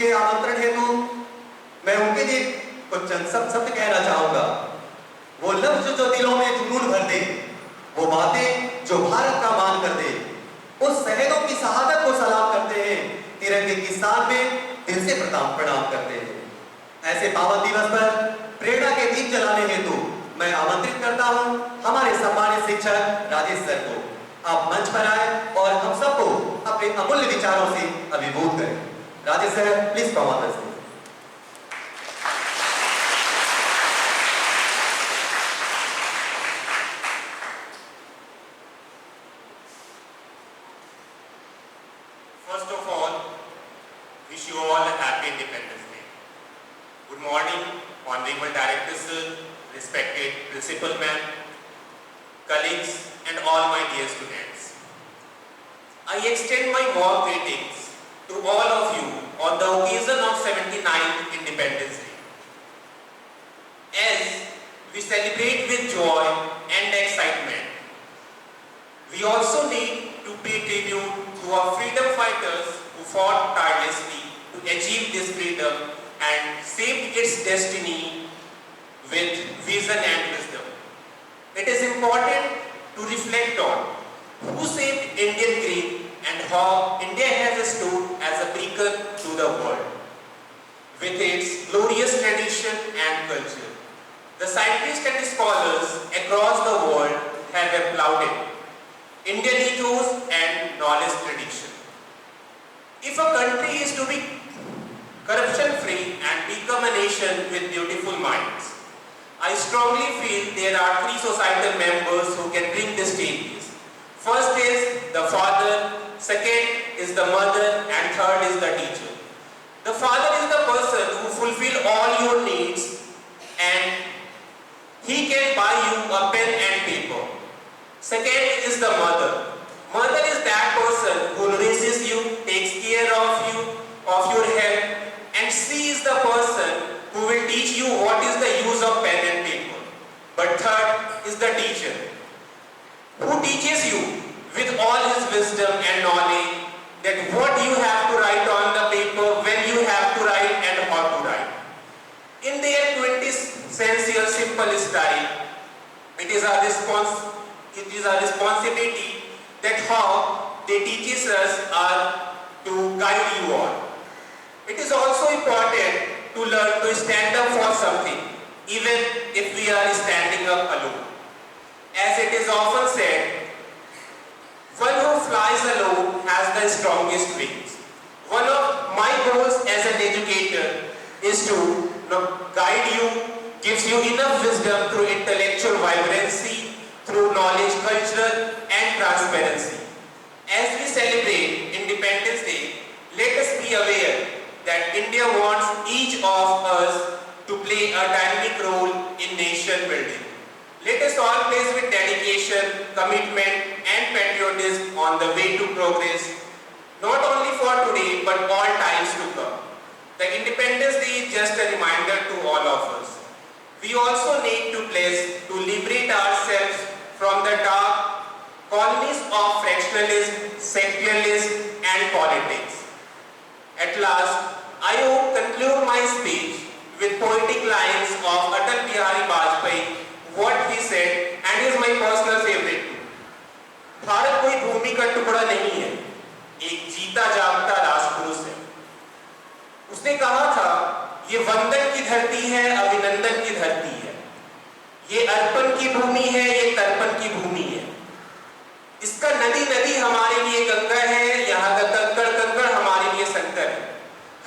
के आमंत्रण हेतु मैं उनके लिए कुछ चंद शब्द कहना चाहूंगा। वो लफ्ज जो दिलों में जुनून भर दे, वो बातें जो भारत का मान कर दे, उस शहीदों की शहादत को सलाम करते हैं, तिरंगे की शान में दिल से प्रणाम करते हैं। ऐसे पावन दिवस पर प्रेरणा के दीप जलाने हेतु मैं आमंत्रित करता हूं हमारे सम्मानित शिक्षक राजेश सर को। आप मंच पर आए और हम सबको अपने अमूल्य विचारों से अभिभूत करें। Rajesh sir, please come on the stage. First of all, wish you all a happy Independence Day. Good morning, Honorable Director Sir, respected Principal Ma'am, colleagues and all my dear students. I extend my warm greetings to all of you on the occasion of 79th Independence Day. As we celebrate with joy and excitement, we also need to pay tribute to our freedom fighters who fought tirelessly to achieve this freedom and shaped its destiny with vision and wisdom. It is important to reflect on who shaped Indian dream and how India has stood as a beacon to the world. With its glorious tradition and culture, the scientists and scholars across the world have applauded Indian ethos and knowledge tradition. If a country is to be corruption-free and become a nation with beautiful minds, I strongly feel there are three societal members who can bring this changes. First is the father, second is the mother, and third is the teacher. The father is the person who fulfills all your needs and he can buy you a pen and paper. Second is the mother. Mother is that person who nourishes you, takes care of you, of your health, and she is the person who will teach you what is the use of pen and paper. But third is the teacher, who teaches you with all his wisdom and knowledge that what you have to write on the paper, when you have to write and how to write. In their 20th century simple style, it is a responsibility that how they teach us are to guide you on. It is also important to learn to stand up for something, even if we are standing up alone. As it is often said, one who flies alone has the strongest wings. One of my goals as an educator is to guide you, gives you enough wisdom through intellectual vibrancy, through knowledge, culture and transparency. As we celebrate Independence Day, let us be aware that India wants each of us to play a dynamic role in nation building. Let us all place with dedication, commitment and patriotism on the way to progress, not only for today but all times to come. The Independence Day is just a reminder to all of us. We also need to pledge to liberate ourselves from the dark colonies of fractionalism, secularism and politics. At last, I would conclude my speech with poetic lines of Atal Bihari Vajpayee, what he said and is my personal favorite. Bharat कोई भूमि का टुकड़ा नहीं है, एक जीता जागता राष्ट्रपुरुष है। उसने कहा था, ये वंदन की धरती है, अभिनंदन की धरती है, ये अर्पण की भूमि है, ये तर्पण की भूमि है। इसका नदी नदी हमारे लिए गंगा है, यहाँ का कंकड़ कंकड़ हमारे लिए शंकर है।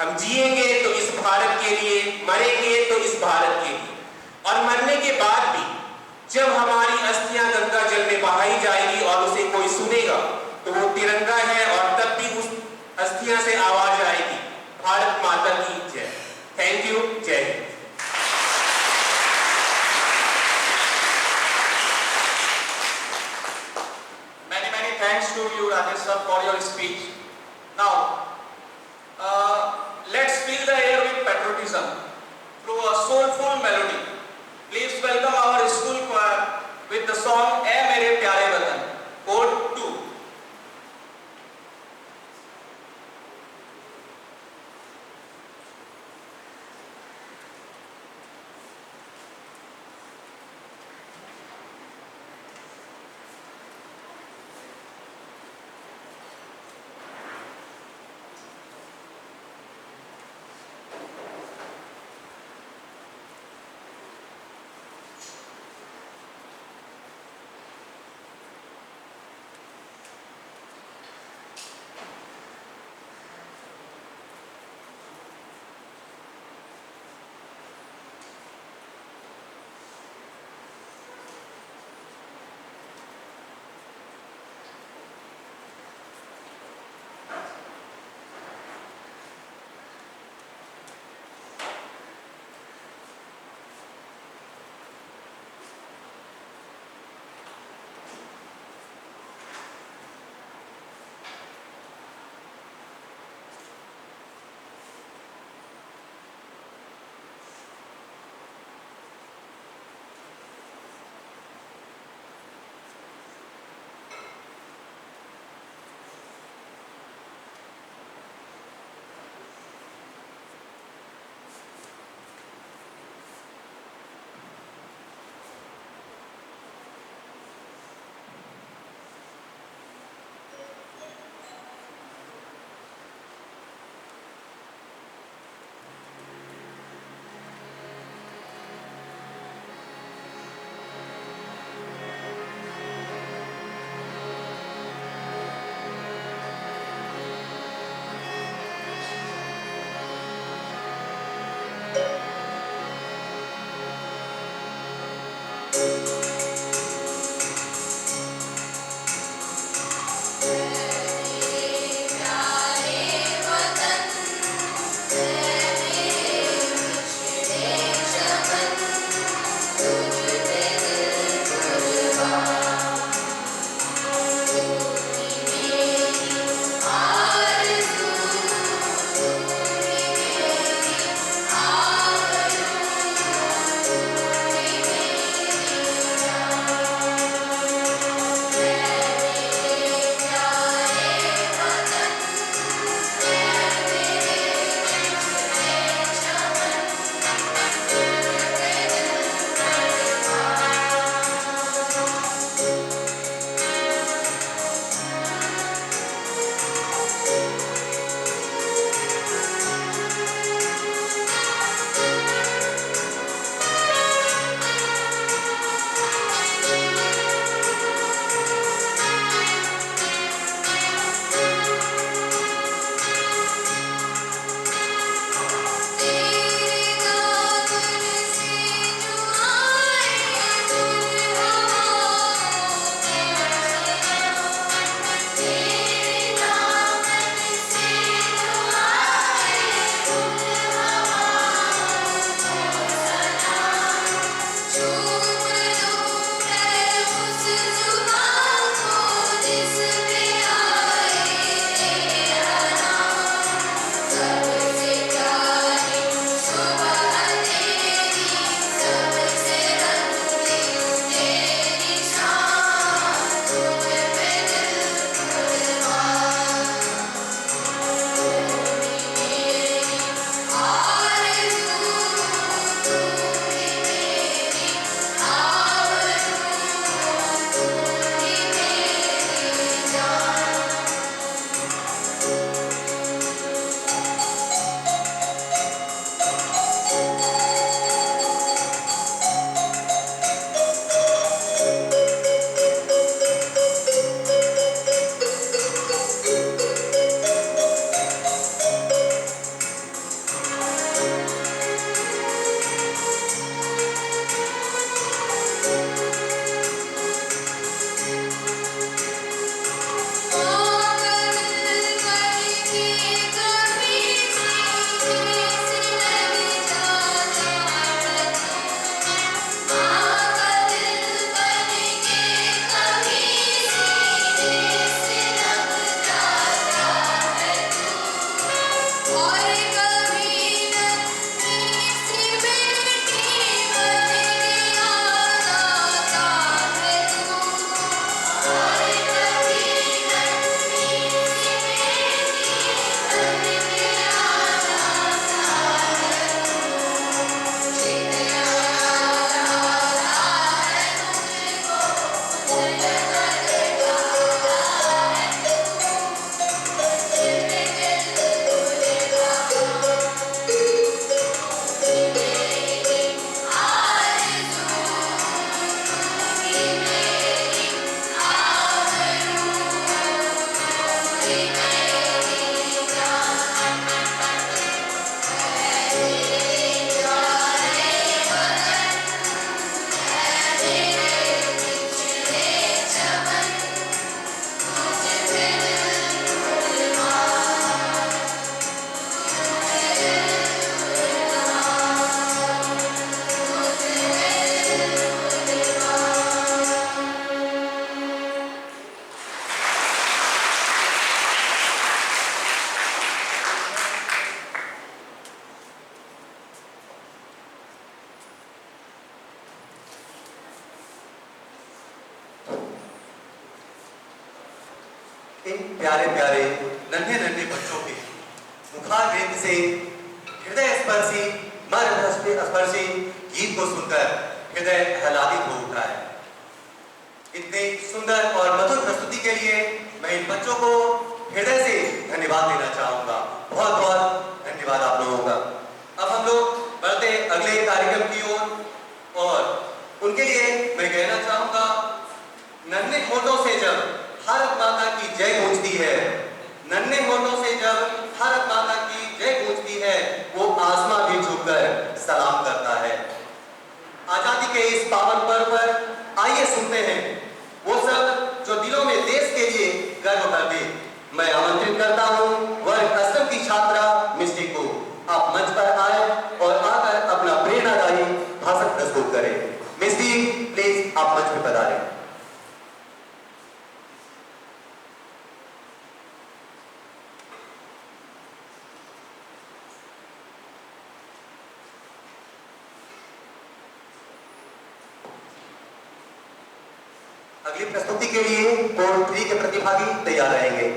हम जिएंगे तो इस भारत के लिए, मरेंगे तो इस भारत के लिए, और मरने के बाद भी जब हमारी अस्थियां गंगा जल में बहाई जाएगी और उसे कोई सुनेगा तो वो तिरंगा है, और तब भी उस अस्थियां से आवाज आएगी, भारत माता की जय। थैंक यू, जय Hind. Many thanks to you, Rajesh sir, for your speech. Now, let's fill the air with patriotism through a soulful melody. Please welcome our school choir with the song "ऐ मेरे प्यारे वतन," Code 2. प्यारे प्यारे नन्हे नन्हे बच्चों के मुखारविंद से हृदय स्पर्शी मर्म स्पर्शी गीत को सुनकर हृदय आह्लादित हो उठा है। इतने सुंदर और मधुर प्रस्तुति के लिए मैं इन बच्चों को हृदय से धन्यवाद देना चाहूंगा। बहुत बहुत धन्यवाद आप लोगों का। अब हम लोग बढ़ते अगले कार्यक्रम की ओर और उनके लिए मैं कहना चाहूंगा, नन्हे होठों से जब भारत माता की जय गूंजती है, नन्हे होठों से जब भारत माता की जय गूंजती है, वो आसमां भी झुककर सलाम करता है। आजादी के इस पावन पर्व पर आइए सुनते हैं वो सब जो दिलों में देश के लिए गर्व कर दे। मैं आमंत्रित करता हूं वर्ग 8 की छात्रा मिस्टी को, आप मंच पर आए और आकर अपना प्रेरणादायी भाषण प्रस्तुत करें। मिस्टी प्लीज आप मंच पर पधारें। अगली प्रस्तुति के लिए कोड 3 के प्रतिभागी तैयार रहेंगे।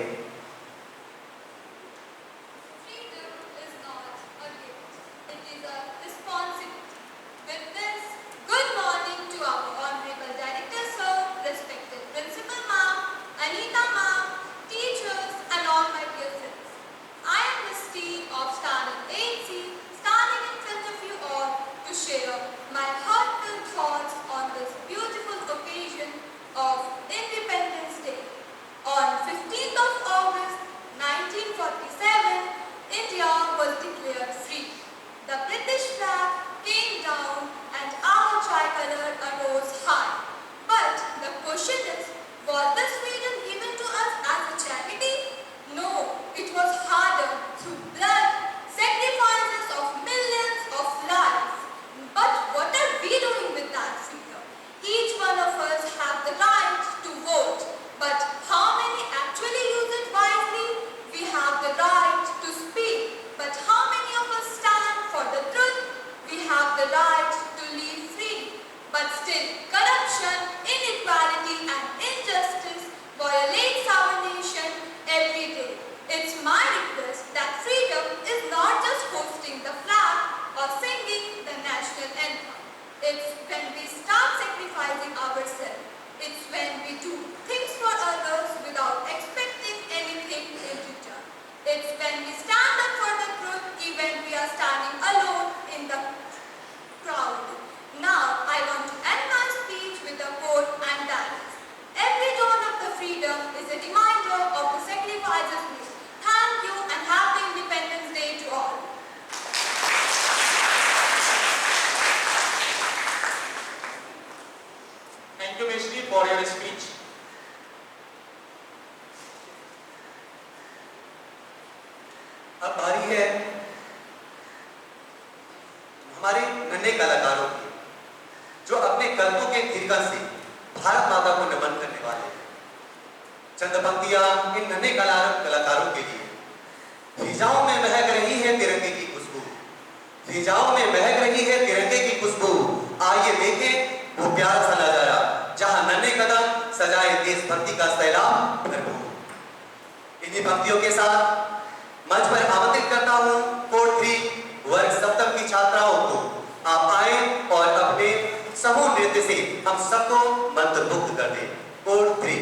Of Independence Day. On 15th of August 1947, India was declared free. The British flag came down and our tricolor arose high. But the question is, was this freedom given to us as a charity? No, it was hardened through blood, sacrifices of millions of lives. But what are we doing with that freedom? Each one of us have the right to vote, but how many actually use it wisely? We have the right to speak, but how many of us stand for the truth? We have the right to live free, but still corruption, inequality and injustice violates our nation every day. It's my request that freedom is not just hosting the flag or singing the national anthem. It's when we start sacrificing ourselves. It's when we do things for others without expecting anything in return. It's when we stand up for the truth even we are standing alone in the crowd. Now, I want to end my speech with a quote and dialogue. Every dawn of the freedom is a reminder of the sacrifices made. Thank you and happy Independence Day to all. Thank you, Mishri, for your speech. अब बारी है हमारे नन्हे कलाकारों की, जो अपने कर्तों के थिरकन से भारत माता को नमन करने वाले हैं। चंद पंक्तियां इन नन्हे कलाकारों के लिए। फिजाओं में महक रही है तिरंगे की खुशबू, फिजाओं में महक रही है तिरंगे की खुशबू। आइए देखें वो प्यारा सा नजारा, जहां नन्हे कदम सजाए देशभक्ति का सैलाब भरपूर। इन्हीं पंक्तियों के साथ मंच पर आमंत्रित करता हूं कोड 3 वर्ग 7 की छात्राओं को। आप आए और अपने समूह नृत्य से हम सबको मंत्रमुग्ध कर दें। Code 3।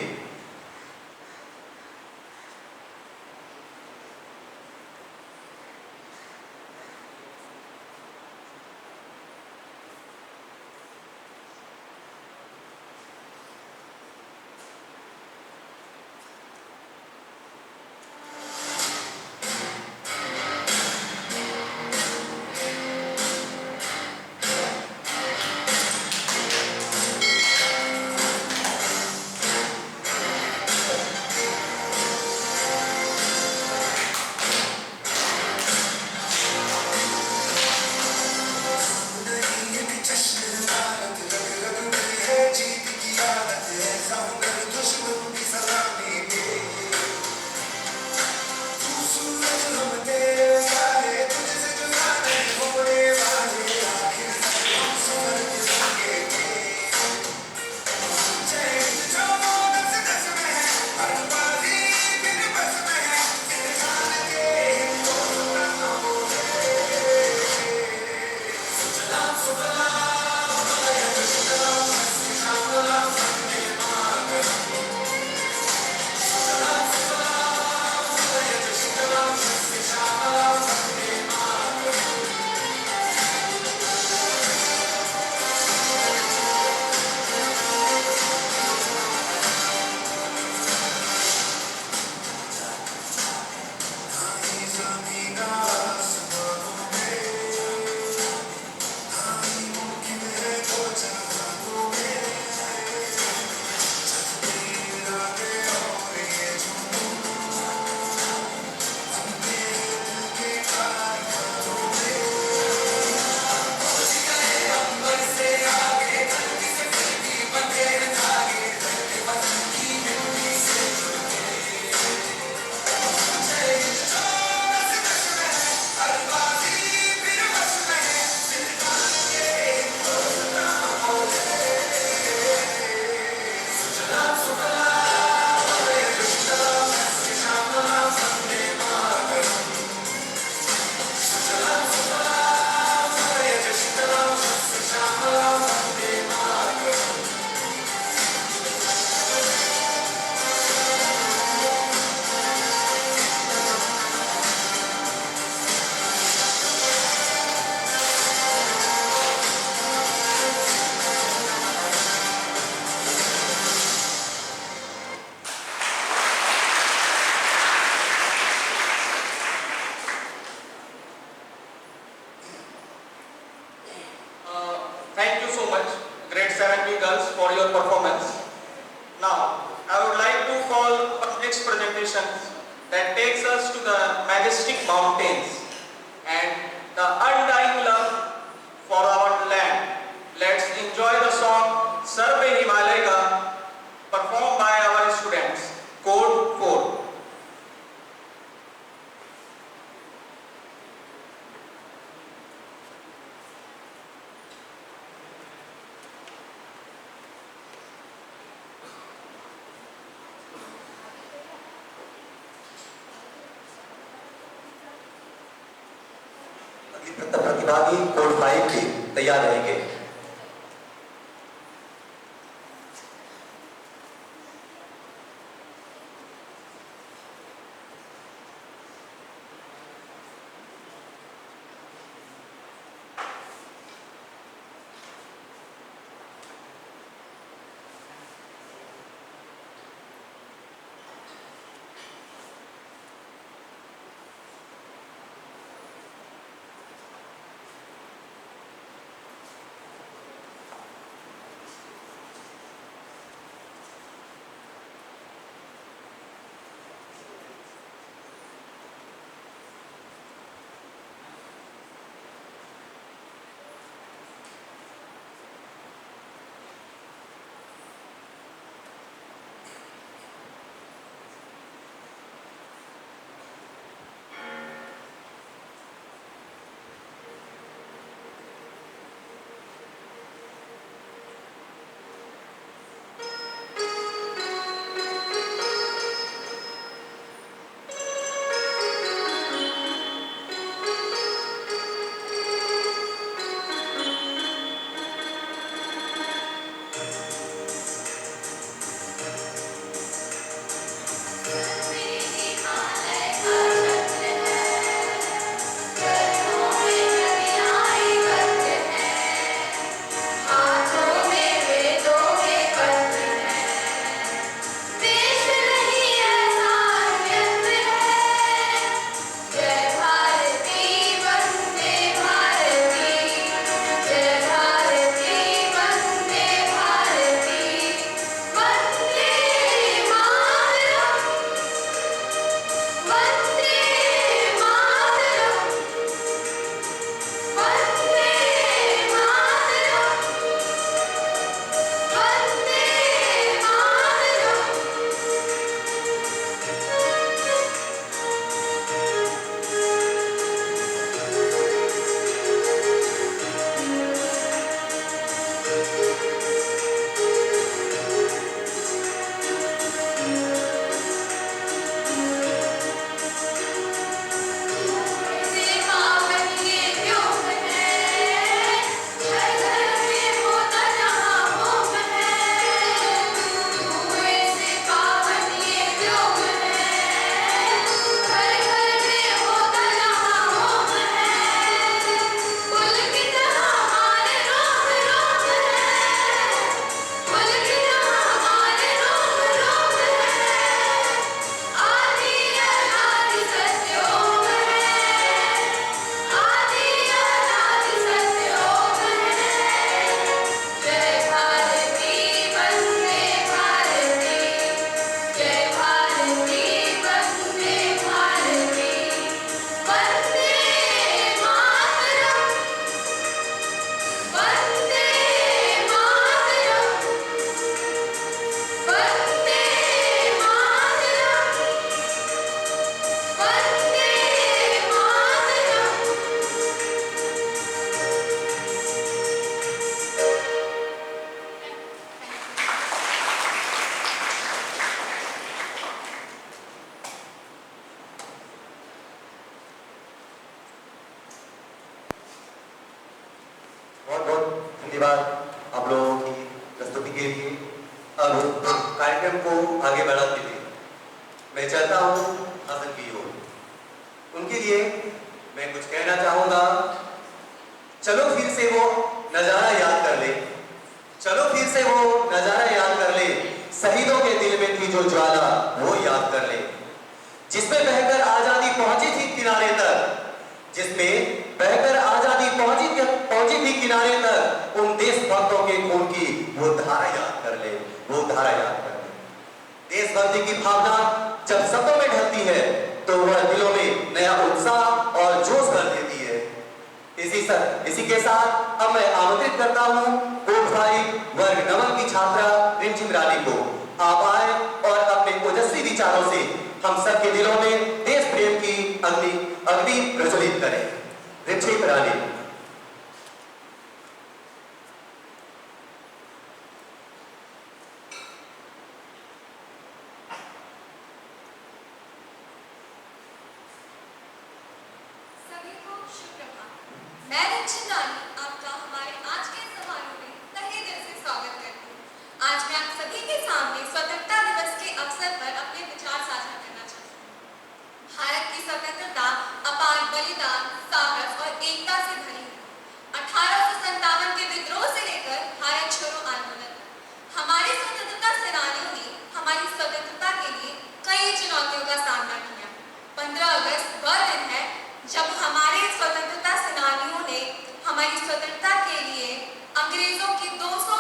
your performance. Now, I would like to call our next presentation that takes us to the majestic mountains and the undying love for our land. Let's enjoy the song Sar Pe Himalay Ka, performed by our students. Code 4. प्रतिभागी code 5 के तैयार रहेंगे। धन्यवाद आप लोगों की प्रस्तुति के लिए। अब कार्यक्रम को आगे बढ़ाते हुए मैं चाहता हूँ हासिल की हो उनके लिए मैं कुछ कहना चाहूँगा। चलो फिर से वो नज़ारा याद कर ले, चलो फिर से वो नज़ारा याद कर ले, शहीदों के दिल में थी जो ज्वाला वो याद कर ले, जिसमें बहकर आज़ादी पहुंची थी किनारे तक, जिसमें बहकर आज़ादी पहुंची थी किनारे तक, उन देशभक्तों के खून की वो धारा याद कर ले। कर ले, वो धारा याद कर ले। देशभक्ति की भावना जब शब्दों में ढलती है तो वह दिलों में नया उत्साह और जोश भर देती है। इसी के साथ अब मैं आमंत्रित करता हूं कोट 5 वर्ग नवम की छात्रा रिमझिम रानी को। आप आए और अपने ओजस्वी विचारों से हम सबके दिलों में देश प्रेम की अग्नि प्रज्वलित करें। रिमझिम रानी। सभी को शुभ प्रभात। मैं रिमझिम रानी आपका हमारे आज के समारोह में तहे दिल से स्वागत करती हूँ। आज मैं आप सभी के सामने स्वतंत्रता दिवस के अवसर पर अपने विचार साझा करना चाहती हूँ। भारत की स्वतंत्रता अपार बलिदान, साहस और एकता से भरी है। 1857 के विद्रोह से लेकर भारत छोड़ो आंदोलन तक हमारे स्वतंत्रता सेनानियों ने हमारी स्वतंत्रता के लिए कई चुनौतियों का सामना किया। 15 अगस्त वह दिन है जब हमारे स्वतंत्रता सेनानियों ने हमारी स्वतंत्रता के लिए अंग्रेजों की 200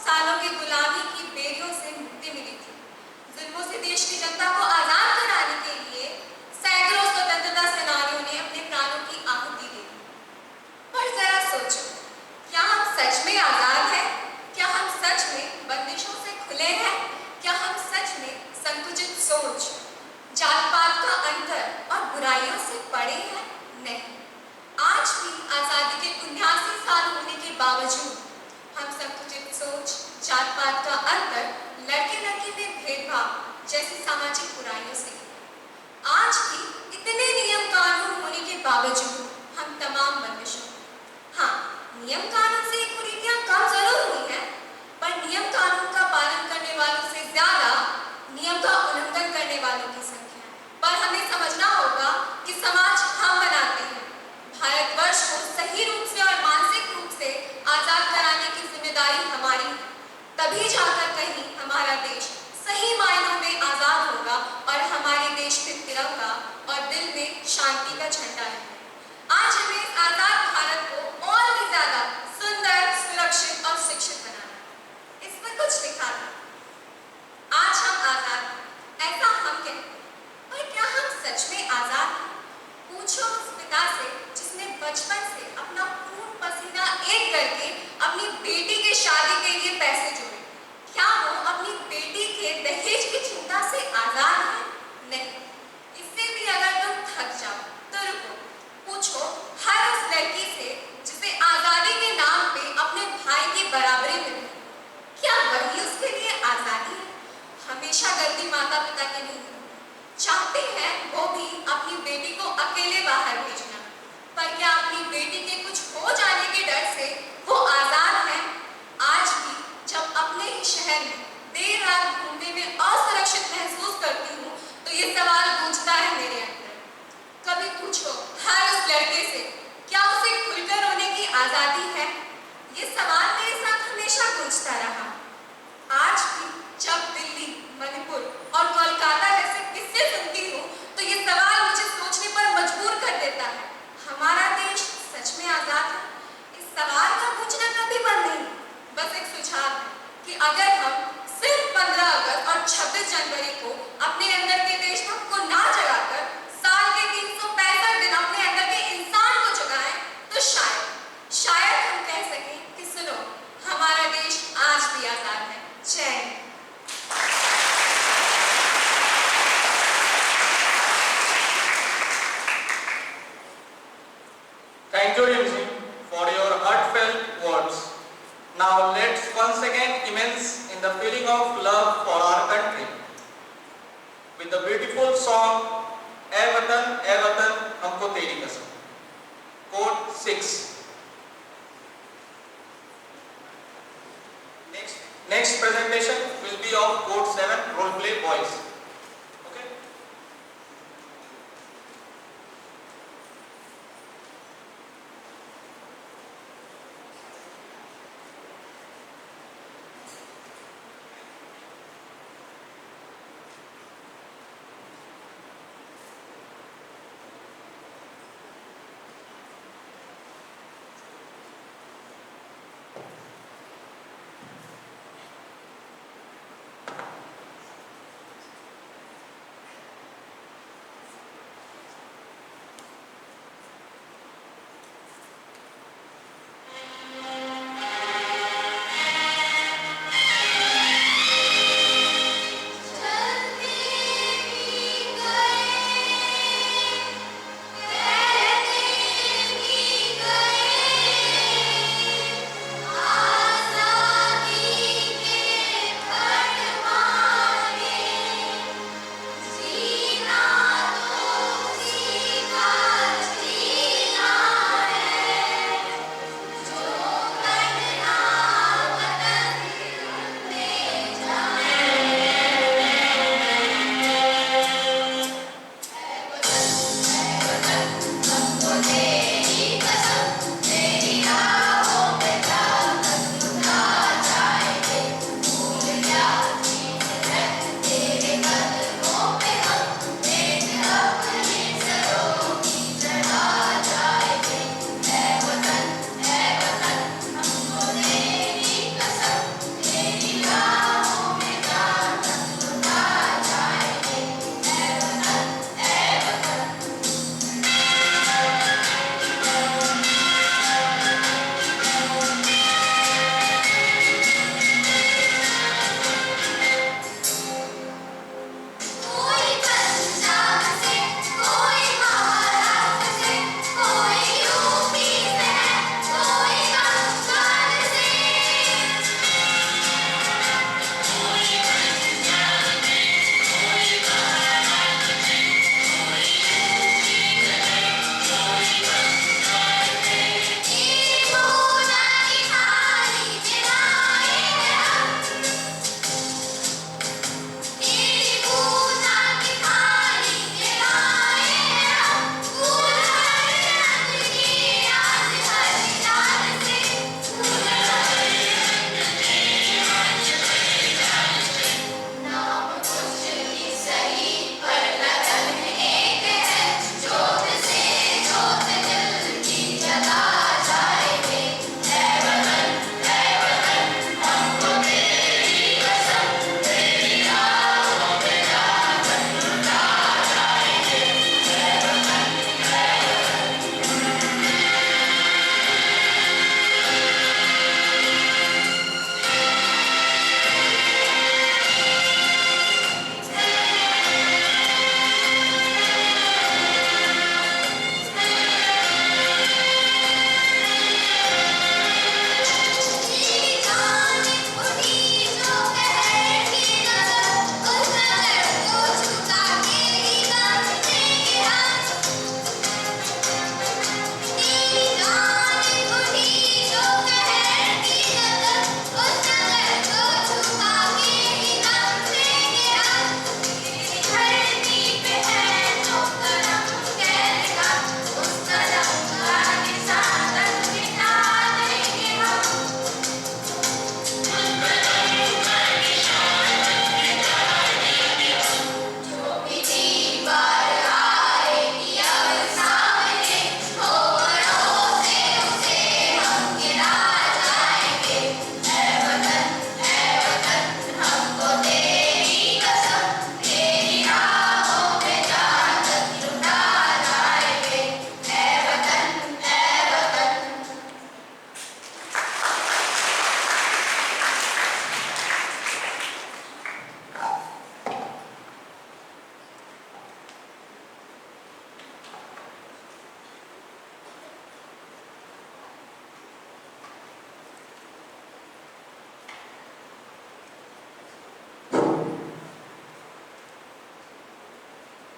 सालों की गुलामी की बेड़ियों से मुक्ति मिली थी। जुल्मों से देश की जनता को आजाद कराने के लिए सैकड़ों स्वतंत्रता सेनानियों ने अपने प्राणों की आहुति दी। पर जरा सोचो, क्या हम सच में आजाद हैं? क्या हम सच में बंदिशों से खुले हैं? क्या हम सच में संकुचित सोच, जात पात का अंतर और बुराइयों से परे हैं? नहीं। आज भी आजादी के 79 साल होने के बावजूद हम संकुचित सोच, जात पात का अंतर, लड़के लड़की में भेदभाव जैसी सामाजिक बुराइयों से। आज भी इतने नियम कानून होने के बावजूद हम तमाम बंदिशों। हाँ, नियम कानून से कुरीतियां कम जरूर हुई हैं, पर नियम कानून का पालन करने वालों से ज्यादा नियम का उल्लंघन करने वालों की संख्या है। पर हमें समझना होगा कि समाज हम बनाते हैं। भारतवर्ष को सही रूप से और मानसिक रूप से आजाद कराने की जिम्मेदारी हमारी है। तभी जाकर कहीं हमारा देश सही मायनों में आजाद होगा और हमारे देश में तिरंगा और दिल में शांति का झंडा है। आज हमें आजाद भारत को और भी ज्यादा सुंदर, सुरक्षित और शिक्षित बनाना है। इस पर कुछ लिखा था, आज हम आजाद हैं, ऐसा हम कहते हैं। पर क्या हम सच में आजाद हैं? पूछो उस पिता से जिसने बचपन से अपना खून पसीना एक करके अपनी बेटी की शादी के लिए पैसे जोड़े। क्या वो अपनी बेटी के दहेज की चिंता से आजाद है? नहीं। इससे भी अगर तुम थक जाओ तो रुको, पूछो हर उस लड़की से जिसे आजादी के नाम पे अपने भाई की बराबरी मिली। क्या वही उसके लिए आजादी है? हमेशा गलती माता पिता की नहीं होती। चाहते हैं वो भी अपनी बेटी को अकेले बाहर भेजना, पर क्या अपनी बेटी के कुछ हो जाने के डर से वो आजाद है? आज भी जब अपने ही शहर में देर रात घूमने में असुरक्षित महसूस करती हूँ तो ये सवाल गूंजता है मेरे अंदर। कभी पूछो हर उस लड़के से, क्या उसे खुलकर रोने की आजादी है? ये सवाल मेरे साथ हमेशा गूंजता रहा। आज भी जब दिल्ली, मणिपुर और कोलकाता जैसे किस्से सुनती हूँ तो ये सवाल मुझे सोचने पर मजबूर कर देता है। हमारा देश सच में आजाद है? इस सवाल का पूछना कभी बंद नहीं। बस एक सुझाव है कि अगर हम सिर्फ 15 अगस्त और 26 जनवरी को अपने अंदर के देशभक्त को ना जगाकर साल के 365 दिन अपने अंदर के इंसान को जगाएं तो शायद हम कह सकें कि सुनो, हमारा देश आज भी आजाद है। जय Hind. Thank you, Rimzim, for your heartfelt words. Now let's once again immerse in the feeling of love for our country with the beautiful song "Ae Watan Humko Teri Kasam." Code 6. Next presentation will be of Code 7 role play boys. Okay.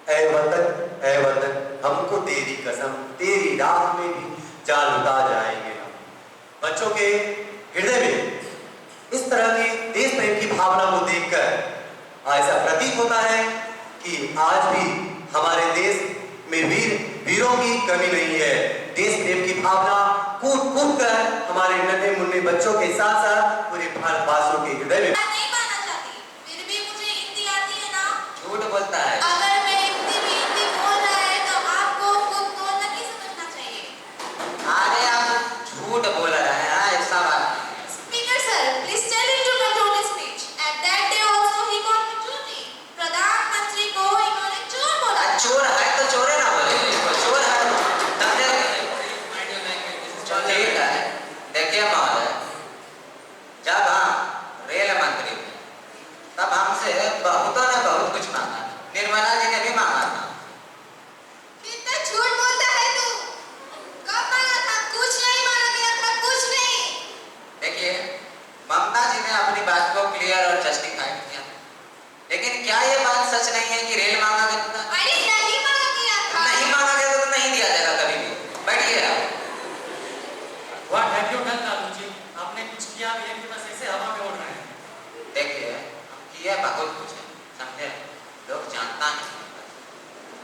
ऐ वतन, हमको तेरी कसम, तेरी राह में भी जान लुटा जाएंगे हम। बच्चों के हृदय में इस तरह की देश प्रेम की भावना को देखकर ऐसा प्रतीत होता है कि आज भी हमारे देश में वीरों की कमी नहीं है। देश प्रेम की भावना कूट कूट कर हमारे नन्हे मुन्ने बच्चों के साथ साथ पूरे भारतवासियों के हृदय में। मैं नहीं मानना चाहती, फिर भी मुझे हिंदी आती है ना। झूठ बोलता है। अगर मैं हिंदी बोल रहा है तो आपको खुद को नहीं समझना चाहिए। अरे आप झूठ बोल रहे हैं, ऐसा बात। Speaker sir, please tell him to control his speech. At that day also he called me Choti. प्रधानमंत्री को इन्होंने चोर बोला। चोर है तो चोरे ना बोले, इसको चोर है समझे? ठीक है, देखिए महोदय, जब हम रेल मंत्री थे तब हमसे बहुतों ने बहुत कुछ मांगा, निर्मला जी ने भी मांगा था। कितना झूठ बोलता है तू? कब मांगा था? कुछ नहीं मांगा गया था, कुछ नहीं। देखिए, ममता जी ने अपनी बात को क्लियर और जस्टिफाइड किया, लेकिन क्या ये बात सच नहीं है कि रेल मांगा गया था? अरे नहीं मांगा गया था। नहीं मांगा गया तो नहीं दिया जाएगा कभी भी। बैठिए आप। What have you done, Lalu ji? आपने कुछ किया भी है कि बस ऐसे हवा में उड़ रहे हैं? देखिए, हम किए बहुत कुछ है, समझे? लोग जानता नहीं।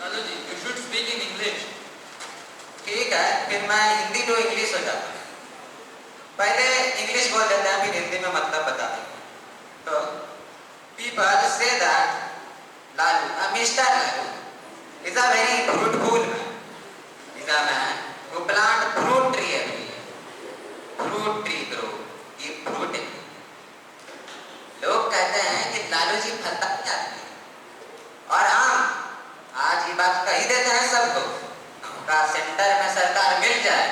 Lalu ji, you should speak in English. ठीक है, फिर मैं हिंदी टू इंग्लिश हो जाता हूँ। पहले इंग्लिश बोल देते हैं, फिर हिंदी में मतलब बता देंगे। तो people say that Lalu, Mr. Lalu is a very fruitful man. Is a man who plant fruit tree every year. Fruit tree grow, give fruit every year. लोग कहते हैं कि लालू जी फलता आदमी है, और हम आज ये बात कही देते हैं सबको। हमका सेंटर में सरकार मिल जाए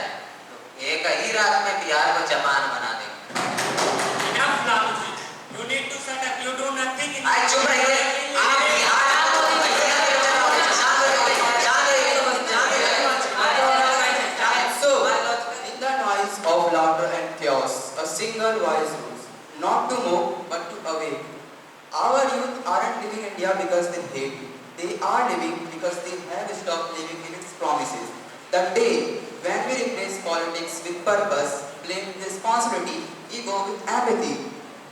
तो एक ही रात में बिहार को जमान बना देंगे। Enough, Lalu ji. You need to shut up. You do nothing in. आज चुप रहिए। आप Bihar So, in the noise of laughter and chaos, a single voice rose, not to mock but to awake. Our youth aren't leaving India because they hate it. They are leaving because they have stopped living in its promises. The day when we replace politics with purpose, blame responsibility, ego with apathy,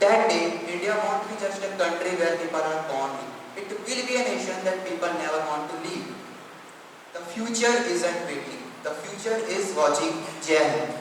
that day India won't be just a country where people are born. It will be a nation that people never want to leave. The future isn't waiting. The future is watching. Jai Hind.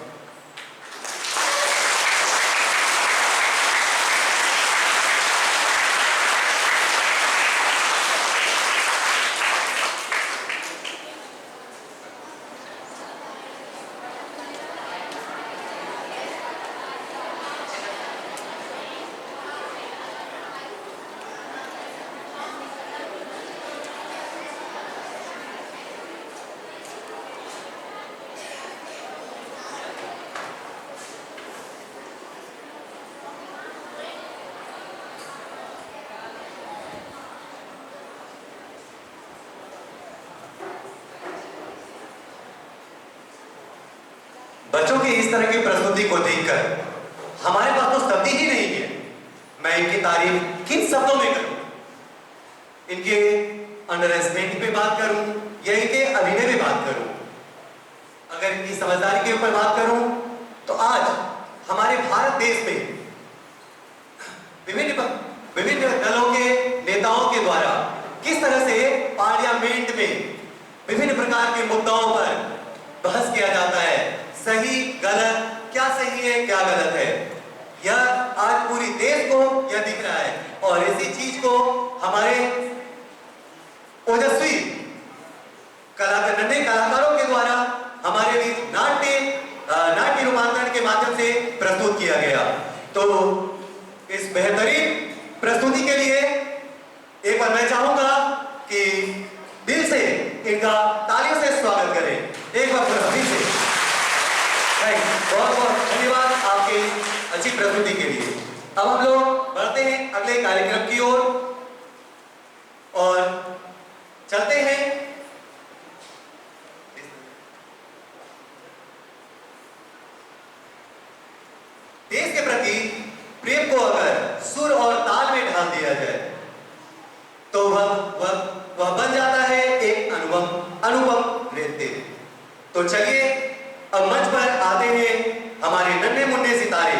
बच्चों की इस तरह की प्रस्तुति को देखकर हमारे पास तो शब्द ही नहीं है। मैं इनकी तारीफ किन शब्दों में करूं? इनके अंडरस्टैंडिंग पे बात करूं या इनके अभिनय पे बात करूं? अगर इनकी समझदारी के ऊपर बात करूं तो आज हमारे भारत देश में विभिन्न दलों के नेताओं के द्वारा किस तरह से पार्लियामेंट में विभिन्न प्रकार के मुद्दाओं पर बहस किया जाता है। सही गलत, क्या सही है क्या गलत है, यह आज पूरी देश को यह दिख रहा है। और इसी चीज को हमारे ओजस्वी नन्हे कलाकारों के द्वारा हमारे बीच नाट्य रूपांतरण के माध्यम से प्रस्तुत किया गया। तो इस बेहतरीन प्रस्तुति के लिए एक बार मैं चाहूंगा कि दिल से इनका तालियों से स्वागत करें। एक बार दिल से बहुत बहुत धन्यवाद आपके अच्छी प्रस्तुति के लिए। अब हम लोग बढ़ते हैं अगले कार्यक्रम की ओर और चलते हैं देश के प्रति प्रेम को अगर सुर और ताल में ढाल दिया जाए तो वह बन जाता है तो चलिए अब मंच पर आते हैं हमारे नन्हे मुन्ने सितारे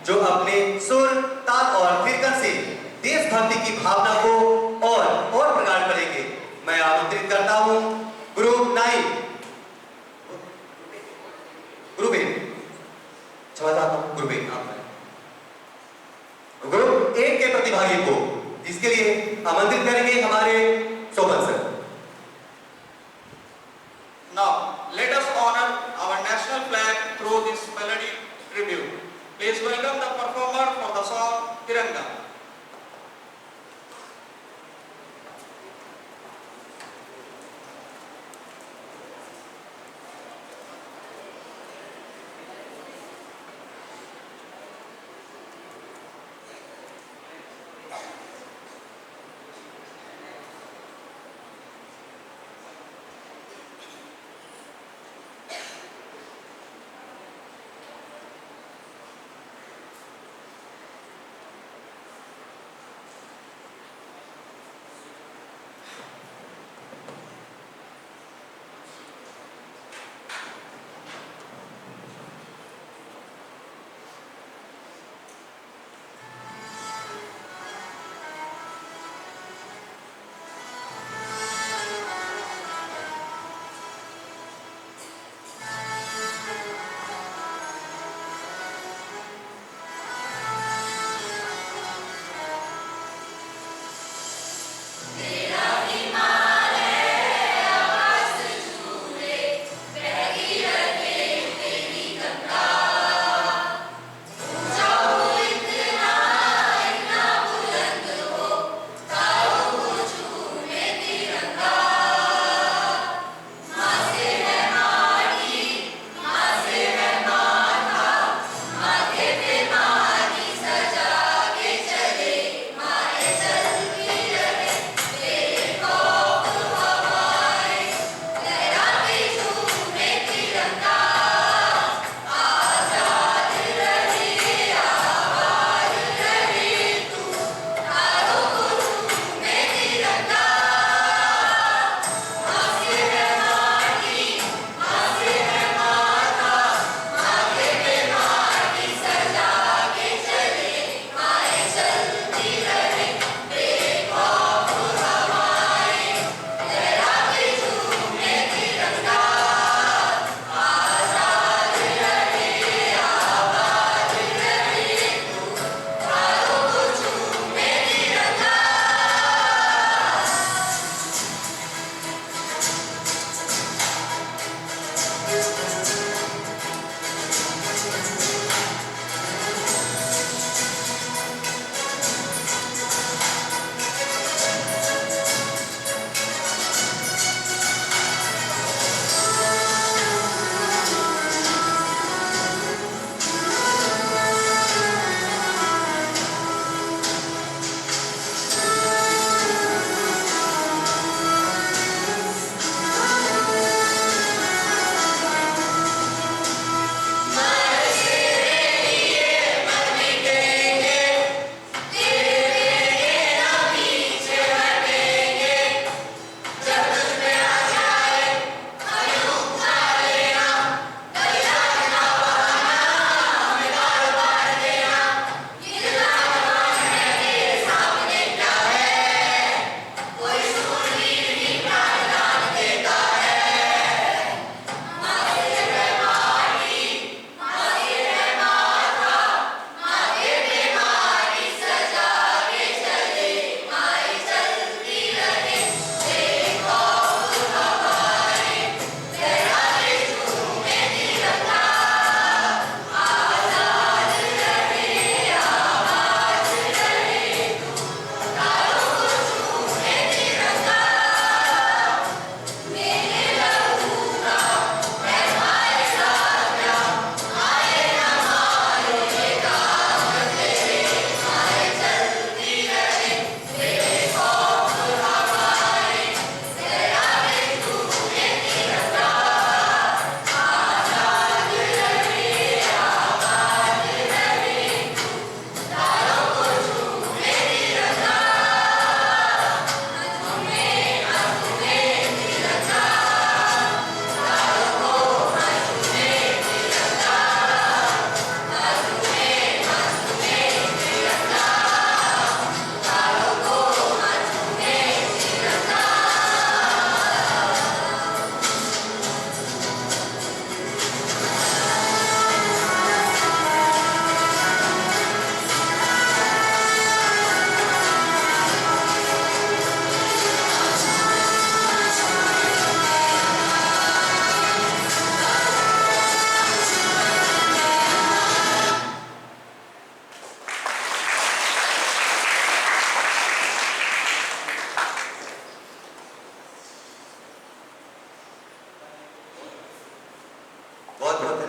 जो अपने सुर, ताल और फिरकन से देशभक्ति की भावना को और प्रगाढ़ करेंगे। मैं आमंत्रित करता हूं ग्रुप 9 ग्रुप 8 क्षमा चाहता हूं ग्रुप 8 के प्रतिभागी को, जिसके लिए आमंत्रित करेंगे हमारे शोभन sir. Now, let us honor our national flag through this melody tribute. Please welcome the performer for the song Tiranga.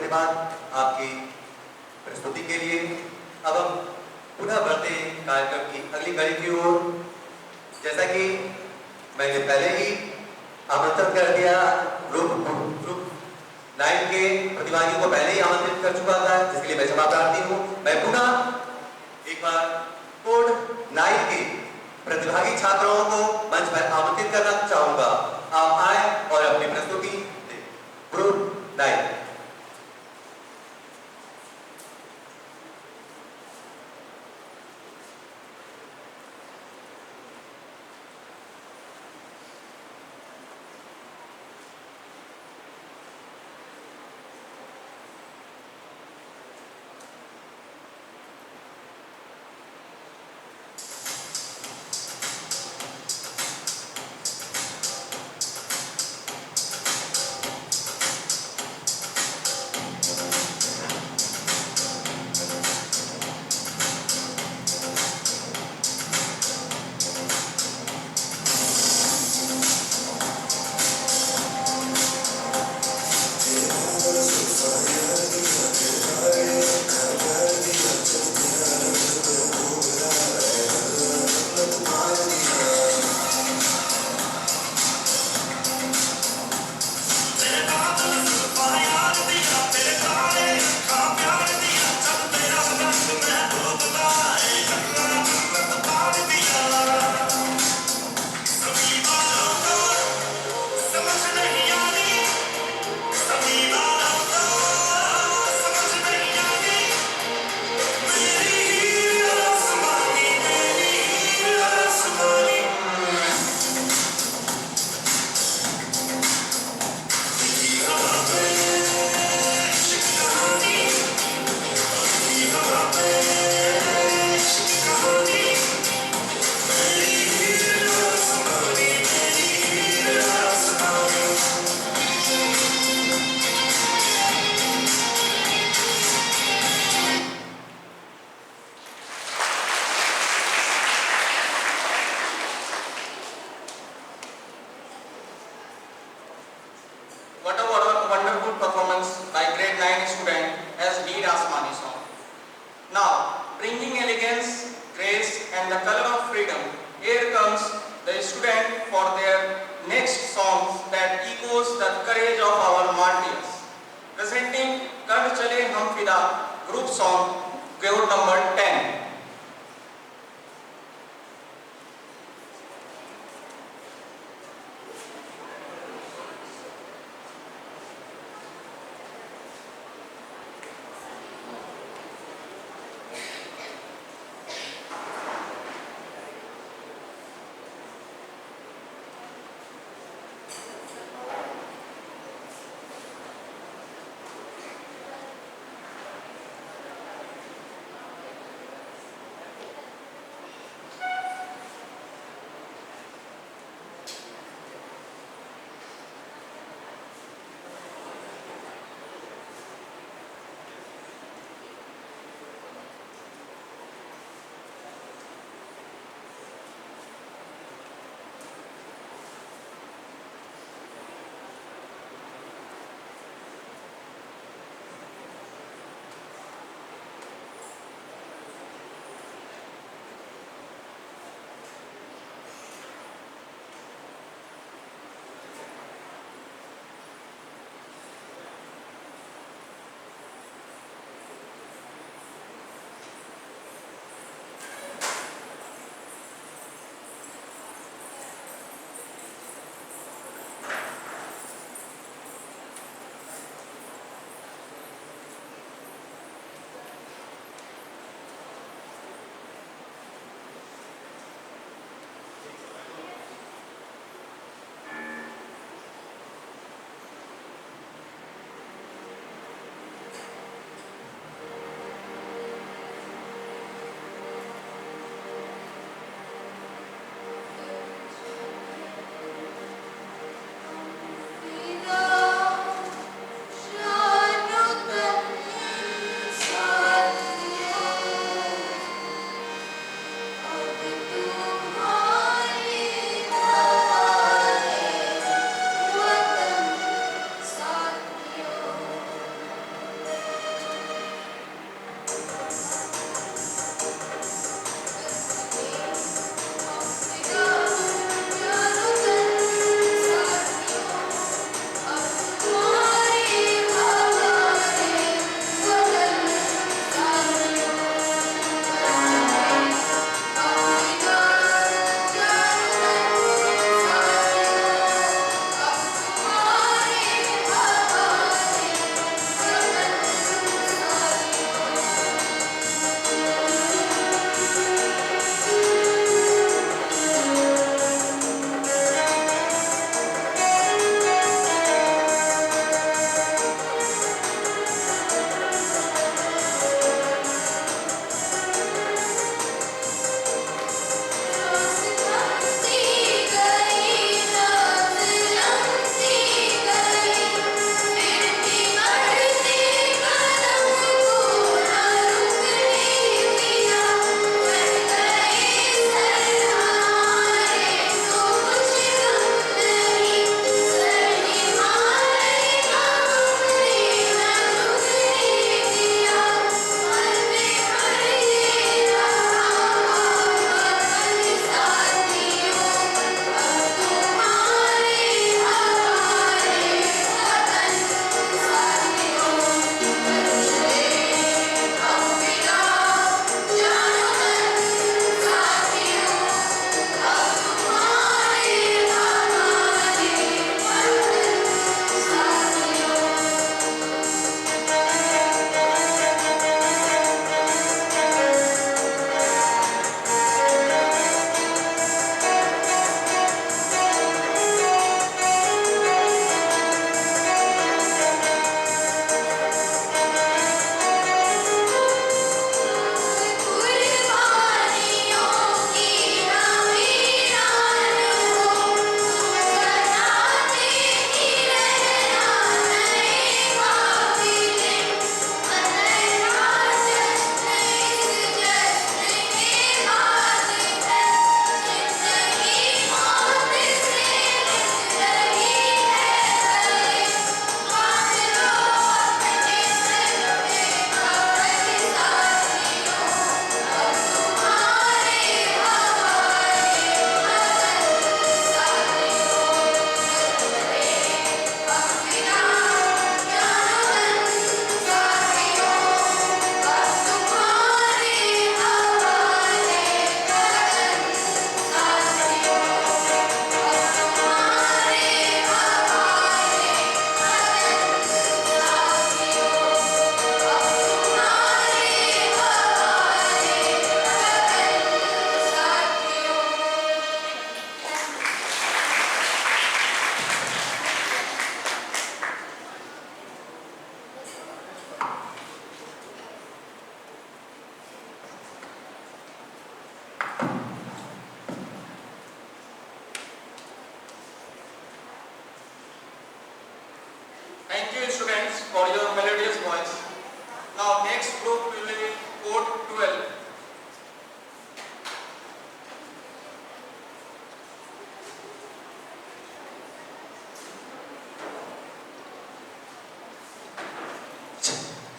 धन्यवाद आपकी प्रस्तुति के लिए। अब हम पुनः बढ़ते हैं कार्यक्रम की अगली कड़ी की ओर। जैसा कि मैंने पहले ही आमंत्रित कर दिया, ग्रुप 9 के प्रतिभागियों को पहले ही आमंत्रित कर चुका था, जिसके लिए मैं क्षमा प्रार्थी हूँ। मैं पुनः एक बार कोड 9 के प्रतिभागी छात्रों को मंच पर आमंत्रित करना चाहूंगा। आप आए और अपनी प्रस्तुति दें। Group 9। What a wonderful performance by grade 9 student as lead Asmani song. Now, bringing elegance, grace and the color of freedom, here comes the student for their next song that echoes the courage of our martyrs. Presenting Kar Chale Hum Fida group song, grade number 10.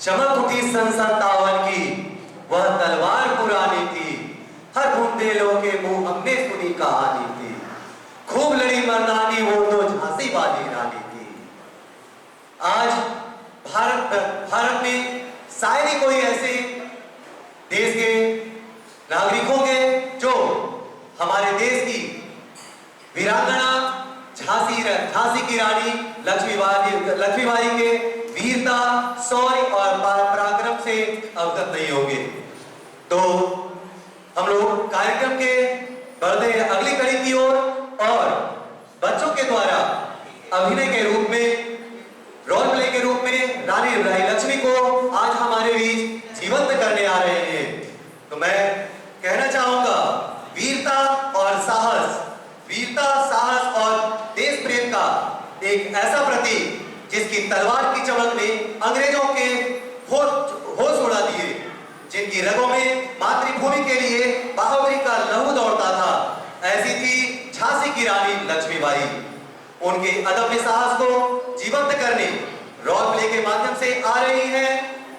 चमक उठी सन 57 की, वह तलवार पुरानी थी, हर बुंदेलों के मुंह हमने सुनी कहानी थी। खूब लड़ी मर्दानी वो तो झांसी वाली रानी थी। आज भारत में शायद ही कोई ऐसे देश के नागरिकों के जो हमारे देश की वीरांगना झांसी की रानी लक्ष्मीबाई के वीरता, शौर्य और पराक्रम से अवगत नहीं होंगे। तो हम लोग कार्यक्रम के बढ़ते हैं अगली कड़ी की ओर और बच्चों के द्वारा अभिनय के रूप में, रोल प्ले के रूप में रानी लक्ष्मी को आज हमारे बीच जीवंत करने आ रहे हैं। तो मैं कहना चाहूंगा, वीरता, साहस और देश प्रेम का एक ऐसा प्रतीक जिसकी तलवार की चमक ने अंग्रेजों के होश उड़ा दिए, जिनकी रगों में मातृभूमि के लिए बहादुरी का लहू दौड़ता था, ऐसी थी झांसी की रानी लक्ष्मीबाई। उनके अदम्य साहस को जीवंत करने रोल प्ले के माध्यम से आ रही हैं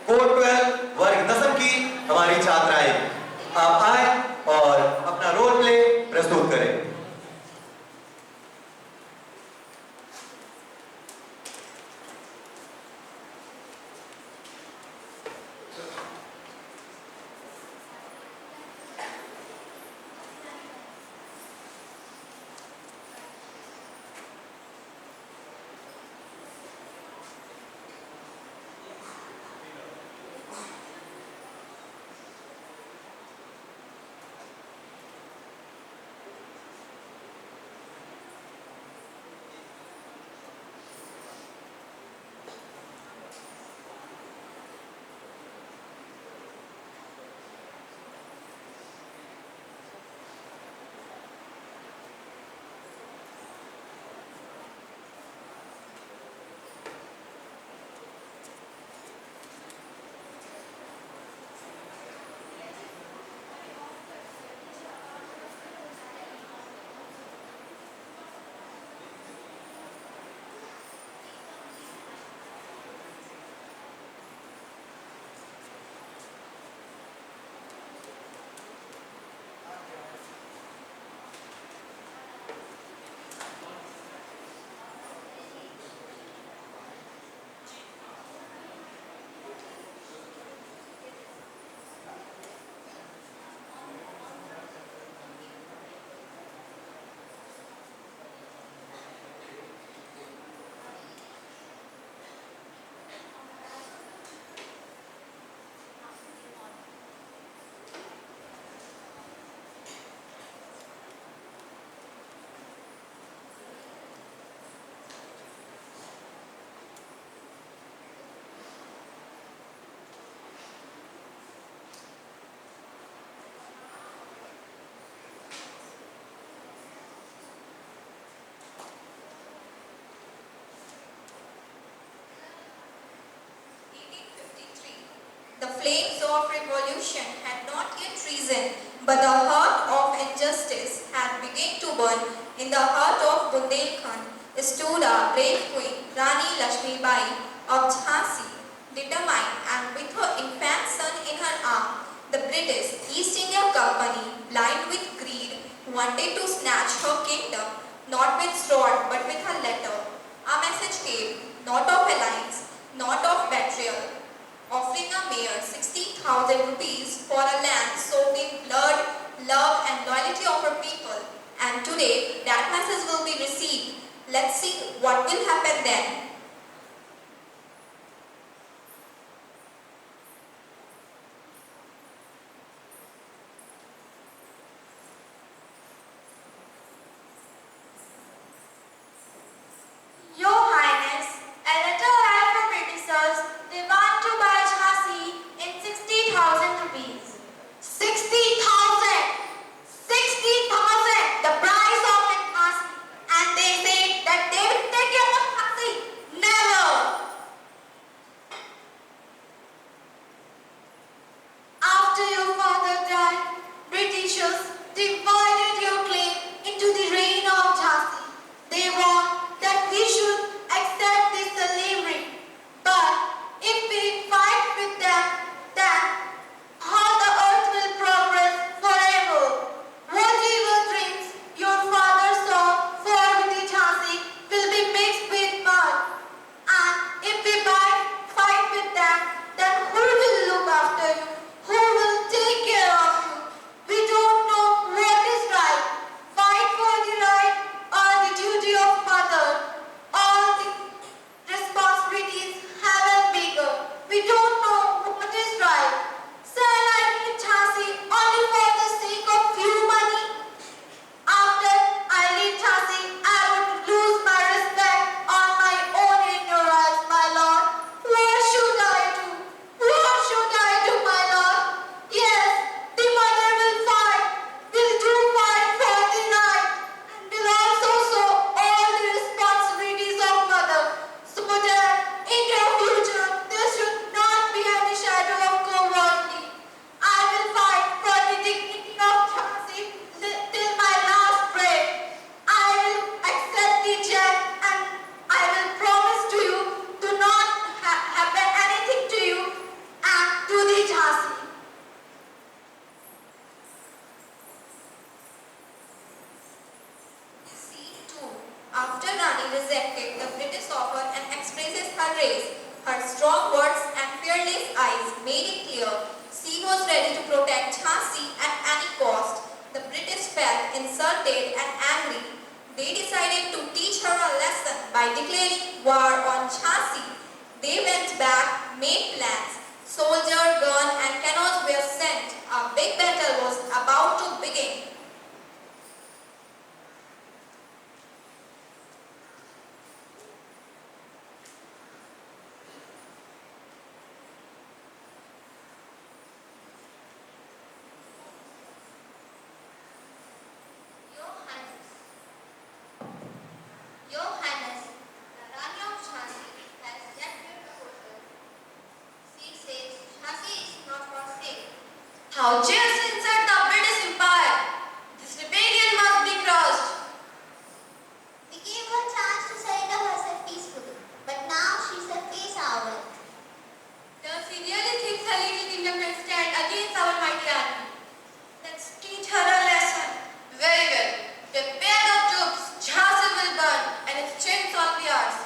कोड 12 वर्ग 10 की हमारी छात्राएं। आप आए और अपना रोल प्ले प्रस्तुत करें। The flames of revolution had not yet risen, but the heart of injustice had begun to burn. In the heart of Bundelkhand stood a brave queen, Rani Lakshmibai of Jhansi, determined, and with her infant son in her arms. The British East India Company, blind with greed, wanted to snatch her kingdom, not with sword but with a letter. A message came, not of alliance, not of betrayal, offering a mere 60,000 rupees for a land soaked in blood, love and loyalty of her people. And today, that message will be received. Let's see what will happen then. Your Highness, a letter arrived from Britishers. They want to buy Jhansi in 60,000 rupees. 60,000! 60,000! The price of Jhansi. And they say that they will take care of Jhansi. eyes made it clear she was ready to protect Jhansi at any cost. The British felt insulted and angry. They decided to teach her a lesson by declaring war on Jhansi. They went back, made plans. Soldier, gun and cannons were sent. A big battle was about to begin. Your Highness, the Rani of Jhansi has left your proposal. She says Jhansi is not for sale. How dare she insult the British Empire? This rebellion must be crushed. We gave her a chance to surrender herself peacefully, but now she's a face our. Does she really think her little kingdom can stand against our mighty army? Let's teach her a lesson. Very well. Prepare the troops. Jhansi will burn and its chains all be ours.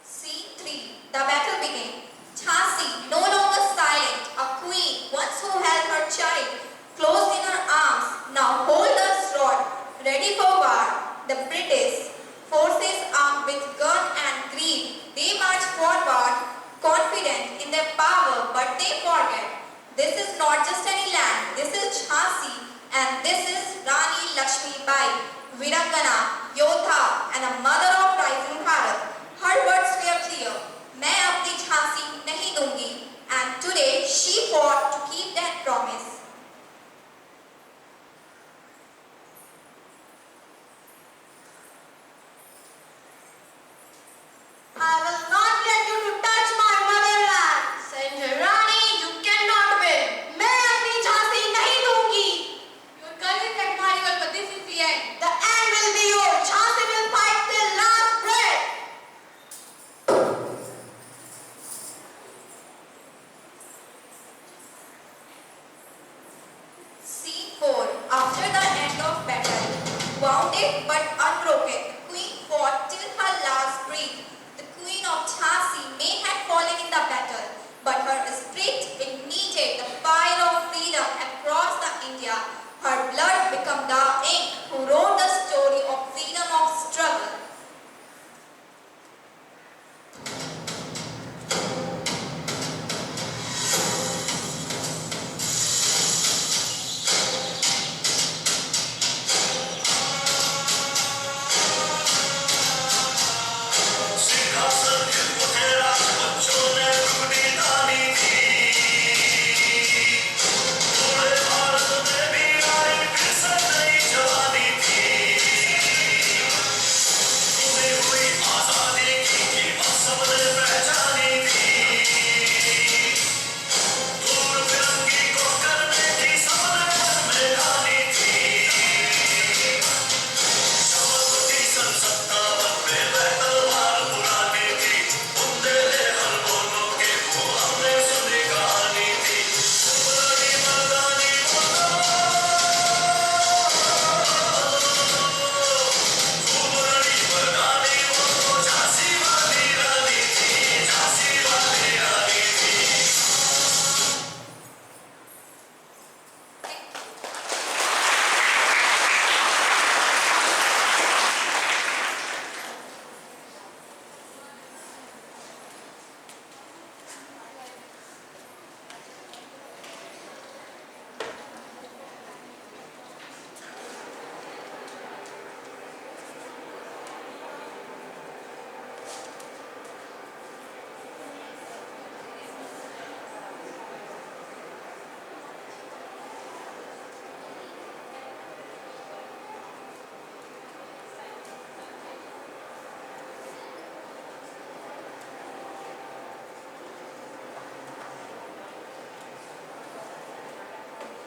Scene 3. The battle began. Jhansi, no longer silent, a queen, once who held her child close in her arms, now hold the sword, ready for war. The British forces armed with gun and greed, they march forward, confident in their power, but they forget. This is not just any land, this is Jhansi and this is Rani Lakshmi Bai, Virangana, Yodha and a mother of rising Bharat. Her words were clear, मैं अपनी झांसी नहीं दूंगी, and today she fought to keep that promise. I will not let you to touch my motherland. Surrender Rani, you cannot win. मैं अपनी झांसी नहीं दूंगी. Your courage is admirable, but this is the end. The end will be yours. Jhansi will fight till last breath. Scene 4. After the end of battle, wounded but unbroken, the queen fought till her last breath. The queen of Jhansi may have fallen in the battle, but her spirit ignited the fire of freedom across the India. Her blood became the ink who wrote the story of freedom of struggle.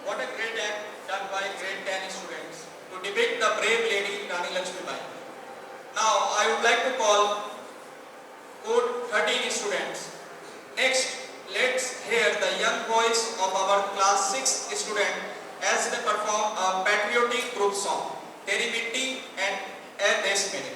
What a great act done by grade 10 students to depict the brave lady Rani Lakshmi Bai. Now I would like to call code 13 students. Next, let's hear the young voice of our class 6 student as they perform a patriotic group song, Teri Mitti and A Desh Mere.